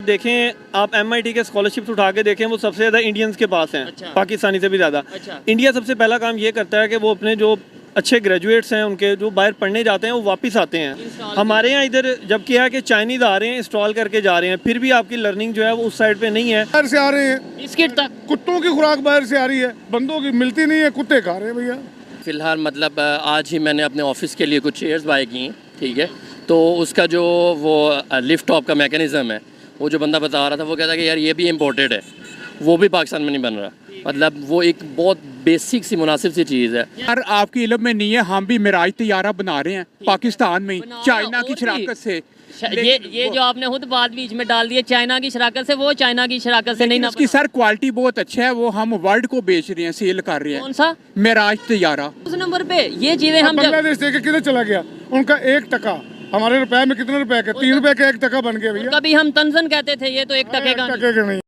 देखें, आप MIT के स्कॉलरशिप्स उठा के देखें, वो सबसे ज़्यादा इंडियंस के पास हैं। अच्छा। पाकिस्तानी से भी ज़्यादा। अच्छा। इंडिया सबसे पहला काम ये करता है कि वो अपने जो अच्छे ग्रेजुएट्स हैं, उनके जो बाहर पढ़ने जाते हैं, वो वापस आते हैं। हमारे यहाँ इधर जब क्या है कि चाइनीज़ आ रहे हैं, इंस्टॉल करके जा रहे हैं, फिर भी आपकी लर्निंग जो है वो उस साइड पे नहीं है। बाहर से आ रहे हैं, बिस्किट तक कुत्तों की खुराक बाहर से आ रही है, बंदों की मिलती नहीं है, कुत्ते खा रहे हैं भैया। फ़िलहाल मतलब आज ही मैंने अपने ऑफिस के लिए कुछ चेयर्स बाय की हैं, ठीक है। तो उसका जो वो लिफ्ट टॉप का मैकेनिज़्म है, वो जो बंदा बता रहा था वो कहता है कि यार ये भी इम्पोर्टेड है, वो भी पाकिस्तान में नहीं बन रहा। मतलब वो एक बहुत बेसिक सी मुनासिब सी चीज़ है। यार आपकी इल्म में नहीं है, हम भी मिराज तैयारा बना रहे हैं पाकिस्तान में चाइना की शराकत से। ये जो आपने खुद बात बीच में डाल दी है चाइना की शराकत से, वो चाइना की शराकत से नहीं ना। इसकी सर क्वालिटी बहुत अच्छा है, वो हम वर्ल्ड को बेच रहे हैं, सेल कर रहे हैं। कौन सा? मिराज तैयारा। उस नंबर पे ये चीजें हम बांग्लादेश देखे किधर चला गया, उनका 1 टका हमारे रुपए में कितने रुपए का, 3 रुपए का 1 टका बन गया भैया। कभी हम तंजन कहते थे, ये तो 1 टके का नहीं।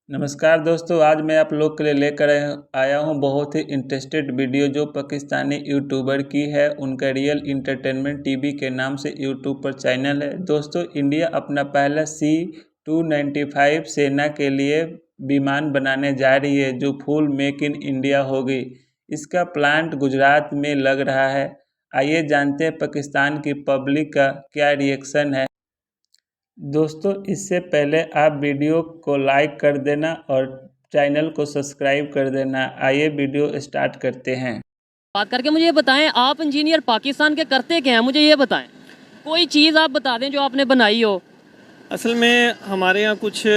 नमस्कार दोस्तों, आज मैं आप लोग के लिए लेकर आया हूं बहुत ही इंटरेस्टेड वीडियो जो पाकिस्तानी यूट्यूबर की है। उनका रियल इंटरटेनमेंट टीवी के नाम से यूट्यूब पर चैनल है। दोस्तों, इंडिया अपना पहला C-295 सेना के लिए विमान बनाने जा रही है, जो फुल मेक इन इंडिया होगी। इसका प्लांट गुजरात में लग रहा है। आइए जानते हैं पाकिस्तान की पब्लिक का क्या रिएक्शन है। दोस्तों, इससे पहले आप वीडियो को लाइक कर देना और चैनल को सब्सक्राइब कर देना। आइए वीडियो स्टार्ट करते हैं। बात करके मुझे ये बताएं, आप इंजीनियर पाकिस्तान के करते क्या हैं, मुझे ये बताएं। कोई चीज़ आप बता दें जो आपने बनाई हो। असल में हमारे यहाँ कुछ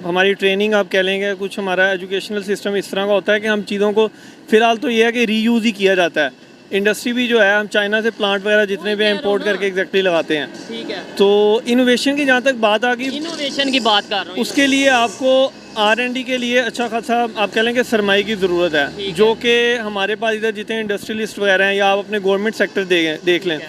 हमारी ट्रेनिंग आप कह लेंगे, कुछ हमारा एजुकेशनल सिस्टम इस तरह का होता है कि हम चीज़ों को फ़िलहाल तो ये है कि रीयूज़ ही किया जाता है। इंडस्ट्री भी जो है, हम चाइना से प्लांट वगैरह जितने भी इंपोर्ट करके एग्जैक्टली लगाते हैं। ठीक है। तो इनोवेशन की जहाँ तक बात आ गई, इनोवेशन की बात कर रहा हूँ, उसके लिए आपको R&D के लिए अच्छा खासा आप कह लेंगे सरमाई की ज़रूरत है, जो कि हमारे पास इधर जितने इंडस्ट्रियलिस्ट वगैरह हैं, या आप अपने गवर्नमेंट सेक्टर देख लें,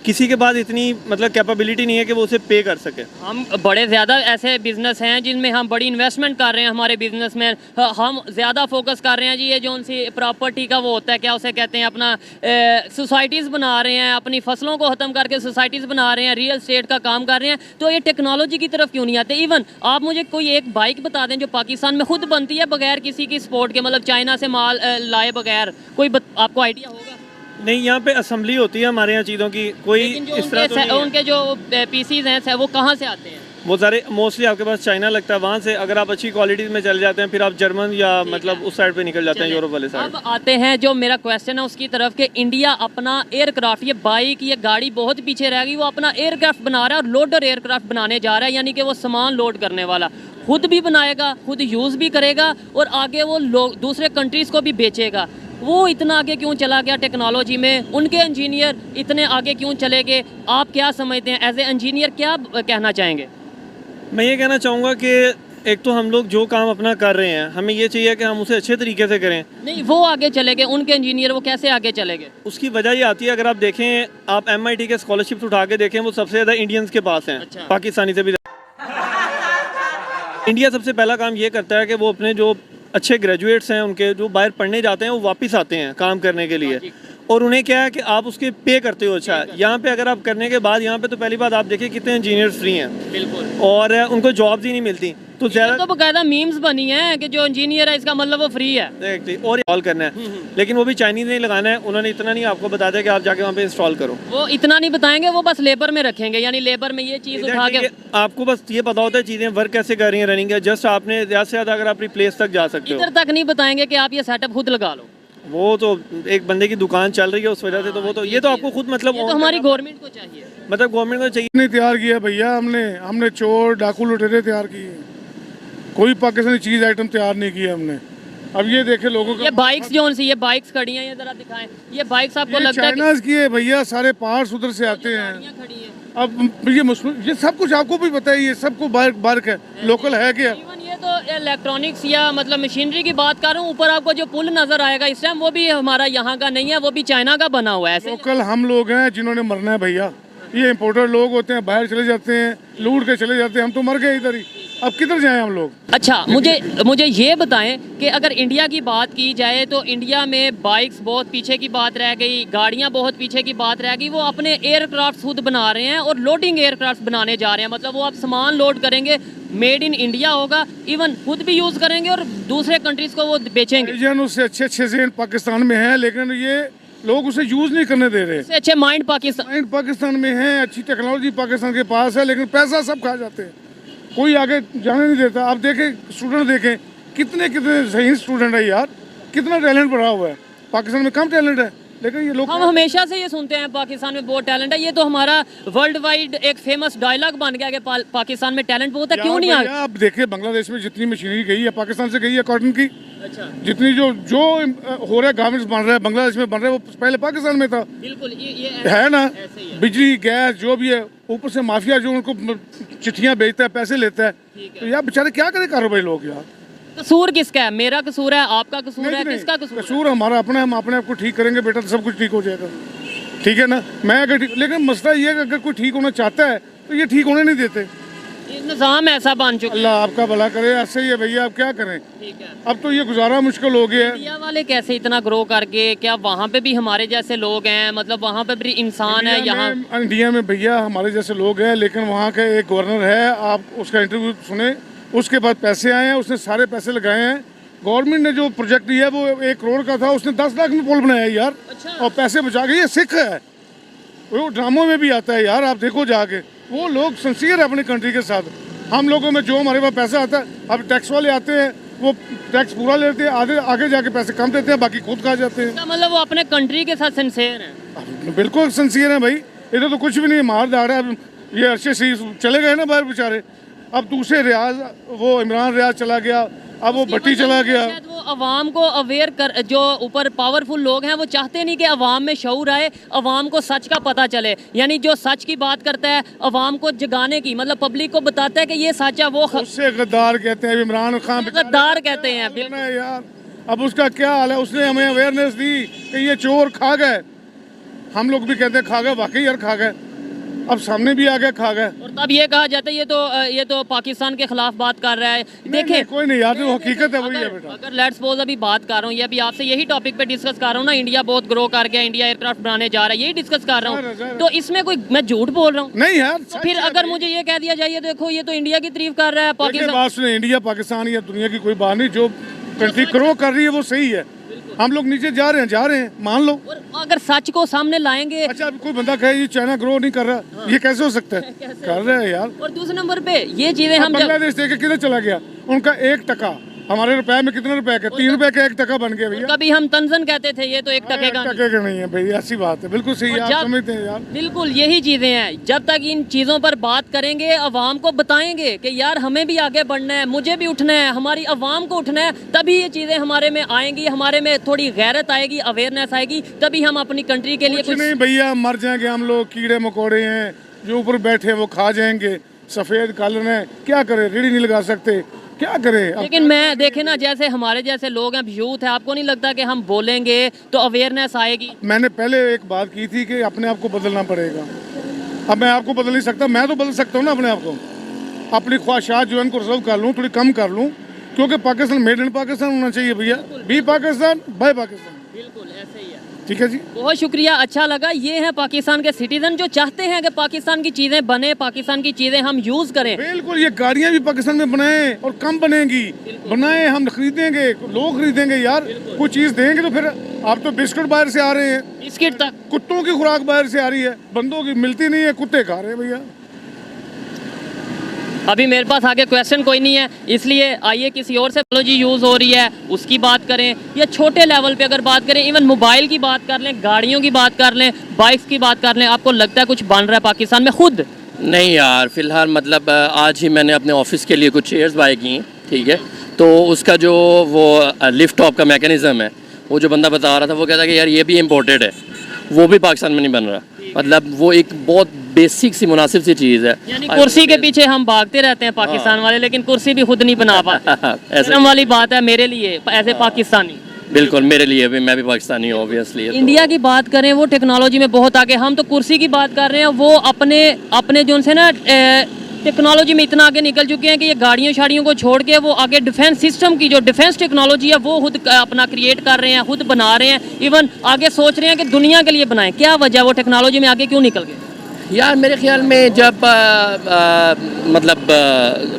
किसी के पास इतनी मतलब कैपेबिलिटी नहीं है कि वो उसे पे कर सके। हम बड़े ज़्यादा ऐसे बिजनेस हैं जिनमें हम बड़ी इन्वेस्टमेंट कर रहे हैं, हमारे बिजनेस में हम ज़्यादा फोकस कर रहे हैं जी। ये जो उनसी प्रॉपर्टी का वो होता है, क्या उसे कहते हैं, अपना सोसाइटीज़ बना रहे हैं, अपनी फसलों को ख़त्म करके सोसाइटीज़ बना रहे हैं, रियल एस्टेट का काम कर रहे हैं। तो ये टेक्नोलॉजी की तरफ क्यों नहीं आते? इवन आप मुझे कोई एक बाइक बता दें जो पाकिस्तान में खुद बनती है बगैर किसी की सपोर्ट के, मतलब चाइना से माल लाए बगैर, कोई आपको आइडिया होगा? नहीं, यहाँ पे असेंबली होती है हमारे यहाँ चीज़ों की, कोई इस तरह तो नहीं है। उनके जो पीसीज हैं वो कहाँ से आते हैं? वो सारे मोस्टली आपके पास चाइना लगता है, वहाँ से अगर आप अच्छी क्वालिटी में चले जाते हैं, फिर आप जर्मन या मतलब उस साइड पे निकल जाते हैं, यूरोप वाले साइड। अब आते हैं जो मेरा क्वेश्चन है उसकी तरफ कि इंडिया अपना एयरक्राफ्ट, ये बाइक ये गाड़ी बहुत पीछे रह गई, वो अपना एयरक्राफ्ट बना रहा है और लोडर एयरक्राफ्ट बनाने जा रहा है, यानी कि वो सामान लोड करने वाला खुद भी बनाएगा, खुद यूज़ भी करेगा और आगे वो लोग दूसरे कंट्रीज़ को भी बेचेगा। वो इतना आगे क्यों चला गया टेक्नोलॉजी में? उनके इंजीनियर इतने आगे क्यों चले गए? आप क्या समझते हैं एज ए इंजीनियर, क्या कहना चाहेंगे? मैं ये कहना चाहूँगा कि एक तो हम लोग जो काम अपना कर रहे हैं, हमें ये चाहिए कि हम उसे अच्छे तरीके से करें। नहीं, वो आगे चले गए, उनके इंजीनियर वो कैसे आगे चले गए? उसकी वजह ये आती है, अगर आप देखें, आप MIT के स्कॉलरशिप्स उठा के देखें, वो सबसे ज़्यादा इंडियंस के पास हैं। अच्छा। पाकिस्तानी से भी इंडिया सबसे पहला काम ये करता है कि वो अपने जो अच्छे ग्रेजुएट्स हैं, उनके जो बाहर पढ़ने जाते हैं, वो वापस आते हैं काम करने के लिए। और उन्हें क्या है कि आप उसके पे करते हो। अच्छा, यहाँ पे अगर आप करने के बाद, यहाँ पे तो पहली बात आप देखिए कितने इंजीनियर्स फ्री हैं, बिल्कुल, और उनको जॉब्स ही नहीं मिलती। तो ज़्यादा तो बकायदा मीम्स बनी है कि जो इंजीनियर है इसका मतलब वो फ्री है। और इंस्टॉल करना है, लेकिन वो भी चाइनीज़ नहीं लगाना है। उन्होंने इतना नहीं आपको बता दिया कि आप जाके वहाँ पे इंस्टॉल करो। वो इतना नहीं बताएंगे, वो बस लेबर में रखेंगे, यानी लेबर में ये चीज़ उठा के आपको बस ये पता होता है चीज़ें वर्क कैसे कर रही हैं, रनिंग है। जस्ट आपने ज़्यादा से ज़्यादा अगर अपनी प्लेस तक जा सकते हो, इधर तक नहीं बताएंगे कि आप ये सेटअप खुद लगा लो। वो तो एक बंदे की दुकान चल रही है उस वजह से, तो वो तो ये तो आपको खुद मतलब तो हमारी गवर्नमेंट को चाहिए, मतलब गवर्नमेंट को चाहिए। नहीं तैयार किया भैया, हमने चोर डाकू लुटेरे तैयार किए, कोई पाकिस्तानी चीज आइटम तैयार नहीं किया हमने। अब ये देखे लोगों का, ये बाइक्स जो सी ये बाइक्स खड़ी हैं, ये जरा दिखाएं। ये बाइक्स आपको लगता है चाइना की है भैया, सारे पार्ट्स उधर से आते हैं। खड़ी हैं? अब ये सब कुछ आपको भी पता है, ये सबको बार्क है, लोकल है क्या? इवन ये तो इलेक्ट्रॉनिक्स या मतलब मशीनरी की बात कर रहा हूँ। ऊपर आपको जो पुल नजर आएगा इस टाइम, वो भी हमारा यहाँ का नहीं है, वो भी चाइना का बना हुआ है। लोकल हम लोग हैं जिन्होंने मरना है भैया। ये इम्पोर्टर लोग होते हैं, बाहर चले जाते हैं, लूट के चले जाते हैं, हम तो मर गए इधर ही। अब किधर जाएं हम लोग? अच्छा, मुझे ये बताएं कि अगर इंडिया की बात की जाए तो इंडिया में बाइक्स बहुत पीछे की बात रह गई, गाड़ियां बहुत पीछे की बात रह गई। वो अपने एयरक्राफ्ट खुद बना रहे हैं और लोडिंग एयरक्राफ्ट बनाने जा रहे हैं। मतलब वो आप सामान लोड करेंगे, मेड इन इंडिया होगा, इवन खुद भी यूज़ करेंगे और दूसरे कंट्रीज़ को वो बेचेंगे। इंडियन उससे अच्छे अच्छे ज़हन पाकिस्तान में हैं, लेकिन ये लोग उसे यूज़ नहीं करने दे रहे। इससे अच्छे माइंड पाकिस्तान में है, अच्छी टेक्नोलॉजी पाकिस्तान के पास है, लेकिन पैसा सब खा जाते हैं, कोई आगे जाने नहीं देता। आप देखें, स्टूडेंट देखें, कितने कितने सही स्टूडेंट है यार, कितना टैलेंट बढ़ा हुआ है। पाकिस्तान में कम टैलेंट है, लेकिन ये लोग हम हमेशा से ये सुनते हैं पाकिस्तान में बहुत टैलेंट है। ये तो हमारा वर्ल्ड वाइड एक फेमस डायलॉग बन गया कि पाकिस्तान में टैलेंट बहुत है, क्यों नहीं आ भैया, आप देखिए बांग्लादेश में जितनी मशीनरी गई है पाकिस्तान से गई है कॉटन की। अच्छा, जितनी जो हो रहा है, गारमेंट्स बन रहा है बांग्लादेश में, बन रहा है, वो पहले पाकिस्तान में था। बिल्कुल ये है ना, ऐसे ही है। बिजली गैस जो भी है, ऊपर से माफिया जो उनको चिट्ठियां बेचता है, पैसे लेता है। तो यार बेचारे क्या करे कारोबारी लोग यार। कसूर किसका है? मेरा कसूर है, आपका कसूर है, नहीं, किसका कसूर है? कसूर हमारा अपना है। हम अपने आप को ठीक करेंगे बेटा तो सब कुछ ठीक हो जाएगा, ठीक है ना। मैं अगर लेकिन मसला ये है कि अगर कोई ठीक होना चाहता है तो ये ठीक होने नहीं देते। ये निज़ाम ऐसा बन चुका है। अल्लाह आपका भला करे, ऐसे ही है भैया, अब क्या करें। ठीक है, अब तो ये गुजारा मुश्किल हो गया है। इंडिया वाले कैसे इतना ग्रो कर गए? क्या वहाँ पे भी हमारे जैसे लोग हैं? मतलब वहाँ पे भी इंसान है यहाँ? इंडिया में भैया हमारे जैसे लोग हैं, लेकिन वहाँ का एक गवर्नर है, आप उसका इंटरव्यू सुने, उसके बाद पैसे आए हैं, उसने सारे पैसे लगाए हैं। गवर्नमेंट ने जो प्रोजेक्ट दिया है वो 1 करोड़ का था, उसने 10 लाख में पुल बनाया यार। अच्छा। और पैसे बचा के, ये सिख है, वो ड्रामों में भी आता है यार, आप देखो जाके। वो लोग सिंसियर है अपनी कंट्री के साथ। हम लोगों में जो हमारे पास पैसा आता है, अब टैक्स वाले आते हैं, वो टैक्स पूरा लेते हैं, आगे जाके पैसे कम देते हैं, बाकी खुद खा जाते हैं। इसका मतलब वो अपने कंट्री के साथ सिंसेयर हैं। बिल्कुल सिंसियर है भाई, इधर तो कुछ भी नहीं, मार दाड़ है। अब ये अच्छे से चले गए ना बाहर बेचारे, अब दूसरे रियाज, वो इमरान रियाज चला गया, अब वो भट्टी चला गया। शायद वो अवाम को अवेयर कर, जो ऊपर पावरफुल लोग हैं वो चाहते नहीं कि अवाम में शऊर आए, अवाम को सच का पता चले। यानी जो सच की बात करता है, अवाम को जगाने की, मतलब पब्लिक को बताता है कि ये सच है, वो उससे गद्दार कहते हैं इमरान खान, गद्दार कहते हैं। बिल्कुल यार, अब उसका क्या हाल है। उसने हमें अवेयरनेस दी कि ये चोर खा गए, हम लोग भी कहते हैं खा गए, वाकई यार खा गए, अब सामने भी आ गए, खा गए। और तब ये कहा जाता है ये तो पाकिस्तान के खिलाफ बात कर रहा है। देखें, कोई नहीं यार, वो हकीकत है, वही है बेटा। अगर लेट्स सपोज अभी बात कर रहा हूँ, ये अभी आपसे यही टॉपिक पे डिस्कस कर रहा हूँ ना, इंडिया बहुत ग्रो कर गया, इंडिया एयरक्राफ्ट बनाने जा रहा है, यही डिस्कस कर रहा हूँ, तो इसमें कोई मैं झूठ बोल रहा हूँ? नहीं यार, तो फिर अगर मुझे ये कह दिया जाए देखो ये तो इंडिया की तारीफ कर रहा है, पाकिस्तान। बात सुने, इंडिया पाकिस्तान या दुनिया की कोई बात नहीं, जो कंट्री ग्रो कर रही है वो सही है। हम लोग नीचे जा रहे हैं, मान लो। और अगर सच को सामने लाएंगे। अच्छा, अभी कोई बंदा कहे ये चाइना ग्रो नहीं कर रहा, ये कैसे हो सकता है? कर रहे हैं यार। और दूसरे नंबर पे ये चीजें हम बांग्लादेश देखे किधर चला गया, उनका 1 टका हमारे रुपए में कितने रुपए का? 3 रुपए का 1 टका बन गया भैया। कभी हम तंजन कहते थे, ये तो 1 टके का नहीं है भाई, ऐसी बात है, बिल्कुल सही है, आप समझते हैं यार। बिल्कुल यही चीजें हैं। जब तक इन चीजों पर बात करेंगे, अवाम को बताएंगे कि यार हमें भी आगे बढ़ना है, मुझे भी उठना है, हमारी अवाम को उठना है, तभी ये चीजें हमारे में आएंगी, हमारे में थोड़ी गैरत आएगी, अवेयरनेस आएगी, तभी हम अपनी कंट्री के लिए कुछ नहीं भैया, मर जाएंगे हम लोग, कीड़े मकोड़े हैं जो ऊपर बैठे हैं वो खा जाएंगे। सफेद कालन है, क्या करे, रेडी नहीं लगा सकते, क्या करें। लेकिन मैं देखे ना, जैसे हमारे जैसे लोग हैं, यूथ है, आपको नहीं लगता कि हम बोलेंगे तो अवेयरनेस आएगी? मैंने पहले एक बात की थी कि अपने आप को बदलना पड़ेगा। अब मैं आपको बदल नहीं सकता, मैं तो बदल सकता हूँ ना अपने आप को, अपनी ख्वाहिशात जो है उनको रिजर्व कर लूँ, थोड़ी कम कर लूँ, क्योंकि पाकिस्तान मेड इन पाकिस्तान होना चाहिए भैया, बी पाकिस्तान बाय पाकिस्तान। बिल्कुल ऐसे ही है। ठीक है जी, बहुत शुक्रिया, अच्छा लगा। ये है पाकिस्तान के सिटीजन जो चाहते हैं कि पाकिस्तान की चीज़ें बने, पाकिस्तान की चीज़ें हम यूज़ करें। बिल्कुल, ये गाड़ियाँ भी पाकिस्तान में बनाए और कम बनेंगी, बनाए, हम खरीदेंगे, लोग खरीदेंगे यार, कुछ चीज़ देंगे तो फिर। आप तो बिस्कुट बाहर से आ रहे हैं, बिस्किट तक, कुत्तों की खुराक बाहर से आ रही है, बंदों की मिलती नहीं है, कुत्ते खा रहे हैं भैया। अभी मेरे पास आगे क्वेश्चन कोई नहीं है, इसलिए आइए किसी और से टेक्नोलॉजी यूज़ हो रही है उसकी बात करें, या छोटे लेवल पे अगर बात करें, इवन मोबाइल की बात कर लें, गाड़ियों की बात कर लें, बाइक्स की बात कर लें। आपको लगता है कुछ बन रहा है पाकिस्तान में खुद? नहीं यार, फ़िलहाल मतलब आज ही मैंने अपने ऑफिस के लिए कुछ चेयर्स बाय की, ठीक है, तो उसका जो वो लिफ्ट टॉप का मैकेनिज़्म है, वो जो बंदा बता रहा था वो कहता है कि यार ये भी इम्पोर्टेड है, वो भी पाकिस्तान में नहीं बन रहा। मतलब वो एक बहुत बेसिक सी मुनासिब सी चीज़ है। यानी कुर्सी के पीछे हम भागते रहते हैं पाकिस्तान वाले, लेकिन कुर्सी भी खुद नहीं बना पाते। शर्म वाली बात है मेरे लिए एज ए पाकिस्तानी। बिल्कुल, मेरे लिए भी, मैं भी पाकिस्तानी हूँ ऑब्वियसली। इंडिया की बात करें, वो टेक्नोलॉजी में बहुत आगे, हम तो कुर्सी की बात कर रहे हैं, वो अपने जो उनसे ना टेक्नोलॉजी में इतना आगे निकल चुके हैं कि ये गाड़ियों शाड़ियों को छोड़ के वो आगे डिफेंस सिस्टम की जो डिफेंस टेक्नोलॉजी है वो खुद अपना क्रिएट कर रहे हैं, खुद बना रहे हैं, इवन आगे सोच रहे हैं कि दुनिया के लिए बनाएं। क्या वजह है वो टेक्नोलॉजी में आगे क्यों निकल गए? यार मेरे ख्याल में जब मतलब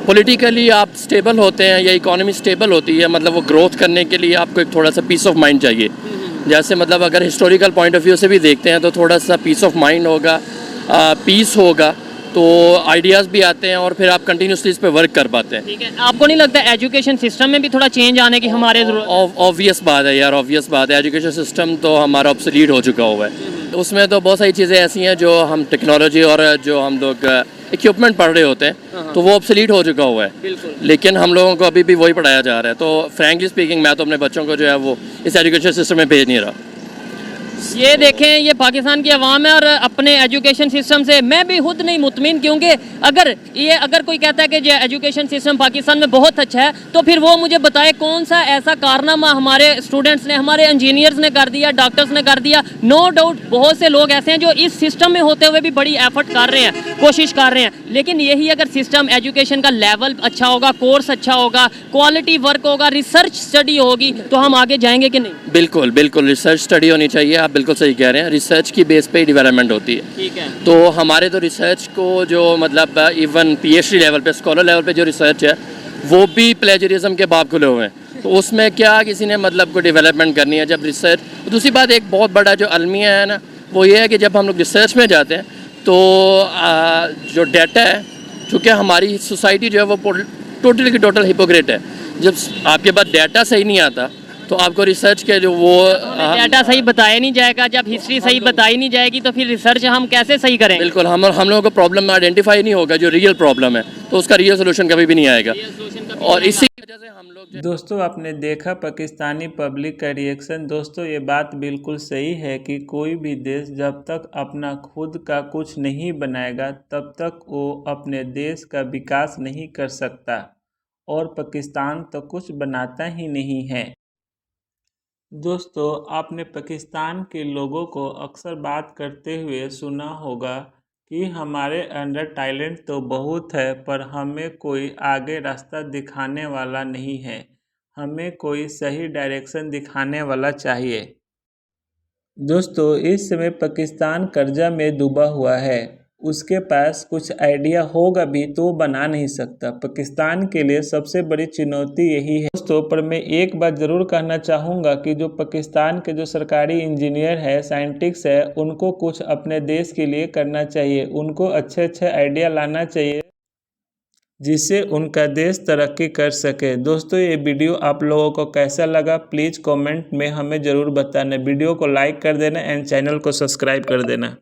पॉलिटिकली आप स्टेबल होते हैं या इकोनॉमी स्टेबल होती है, मतलब वो ग्रोथ करने के लिए आपको एक थोड़ा सा पीस ऑफ माइंड चाहिए। जैसे मतलब अगर हिस्टोरिकल पॉइंट ऑफ व्यू से भी देखते हैं तो थोड़ा सा पीस ऑफ माइंड होगा, पीस होगा तो आइडियाज़ भी आते हैं और फिर आप कंटिन्यूसली इस पर वर्क कर पाते हैं। ठीक है, आपको नहीं लगता एजुकेशन सिस्टम में भी थोड़ा चेंज आने की हमारे जरूरत? ऑब्वियस बात है यार, ऑब्वियस बात है। एजुकेशन सिस्टम तो हमारा ऑब्सोलीट हो चुका हुआ है। उसमें तो बहुत सारी चीज़ें ऐसी हैं जो हम टेक्नोलॉजी और जो हम लोग इक्विपमेंट पढ़ रहे होते हैं तो वो ऑब्सोलीट हो चुका हुआ है, लेकिन हम लोगों को अभी भी वही पढ़ाया जा रहा है। तो फ्रैंकली स्पीकिंग मैं तो अपने बच्चों को जो है वो इस एजुकेशन सिस्टम में भेज नहीं रहा। ये देखें, ये पाकिस्तान की आवाम है और अपने एजुकेशन सिस्टम से मैं भी खुद नहीं मुतमिन, क्योंकि अगर कोई कहता है कि जो एजुकेशन सिस्टम पाकिस्तान में बहुत अच्छा है तो फिर वो मुझे बताए कौन सा ऐसा कारनामा हमारे स्टूडेंट्स ने, हमारे इंजीनियर्स ने कर दिया, डॉक्टर्स ने कर दिया। नो डाउट बहुत से लोग ऐसे हैं जो इस सिस्टम में होते हुए भी बड़ी एफर्ट कर रहे हैं, कोशिश कर रहे हैं, लेकिन यही अगर सिस्टम एजुकेशन का लेवल अच्छा होगा, कोर्स अच्छा होगा, क्वालिटी वर्क होगा, रिसर्च स्टडी होगी तो हम आगे जाएंगे कि नहीं? बिल्कुल बिल्कुल, रिसर्च स्टडी होनी चाहिए। आप बिल्कुल सही कह रहे हैं, रिसर्च की बेस पे ही डेवलपमेंट होती है। ठीक है, तो हमारे तो रिसर्च को जो मतलब इवन पीएचडी लेवल पे, स्कॉलर लेवल पे जो रिसर्च है वो भी प्लेजरिज्म के बाप खुले हुए हैं। तो उसमें क्या किसी ने मतलब को डेवलपमेंट करनी है जब रिसर्च। दूसरी बात एक बहुत बड़ा जो अलमिया है ना वो ये है कि जब हम लोग रिसर्च में जाते हैं तो जो डाटा है, चूँकि हमारी सोसाइटी जो है वो टोटल की टोटल हिपोक्रेट है। जब आपके पास डाटा सही नहीं आता तो आपको रिसर्च के जो वो डाटा सही बताया नहीं जाएगा, जब हिस्ट्री सही बताई नहीं जाएगी तो फिर रिसर्च हम कैसे सही करें? बिल्कुल, हम लोगों को प्रॉब्लम आइडेंटिफाई नहीं होगा जो रियल प्रॉब्लम है, तो उसका रियल सोल्यूशन कभी भी नहीं आएगा। और इसी वजह से हम लोग दोस्तों आपने देखा पाकिस्तानी पब्लिक का रिएक्शन। दोस्तों ये बात बिल्कुल सही है कि कोई भी देश जब तक अपना खुद का कुछ नहीं बनाएगा तब तक वो अपने देश का विकास नहीं कर सकता, और पाकिस्तान तो कुछ बनाता ही नहीं है। दोस्तों आपने पाकिस्तान के लोगों को अक्सर बात करते हुए सुना होगा कि हमारे अंदर टैलेंट तो बहुत है पर हमें कोई आगे रास्ता दिखाने वाला नहीं है, हमें कोई सही डायरेक्शन दिखाने वाला चाहिए। दोस्तों इस समय पाकिस्तान कर्जा में डूबा हुआ है, उसके पास कुछ आइडिया होगा भी तो बना नहीं सकता। पाकिस्तान के लिए सबसे बड़ी चुनौती यही है दोस्तों। पर मैं एक बात ज़रूर कहना चाहूँगा कि जो पाकिस्तान के जो सरकारी इंजीनियर है, साइंटिस्ट है, उनको कुछ अपने देश के लिए करना चाहिए। उनको अच्छे अच्छे आइडिया लाना चाहिए जिससे उनका देश तरक्की कर सके। दोस्तों ये वीडियो आप लोगों को कैसा लगा प्लीज़ कमेंट में हमें ज़रूर बताना। वीडियो को लाइक कर देना एंड चैनल को सब्सक्राइब कर देना।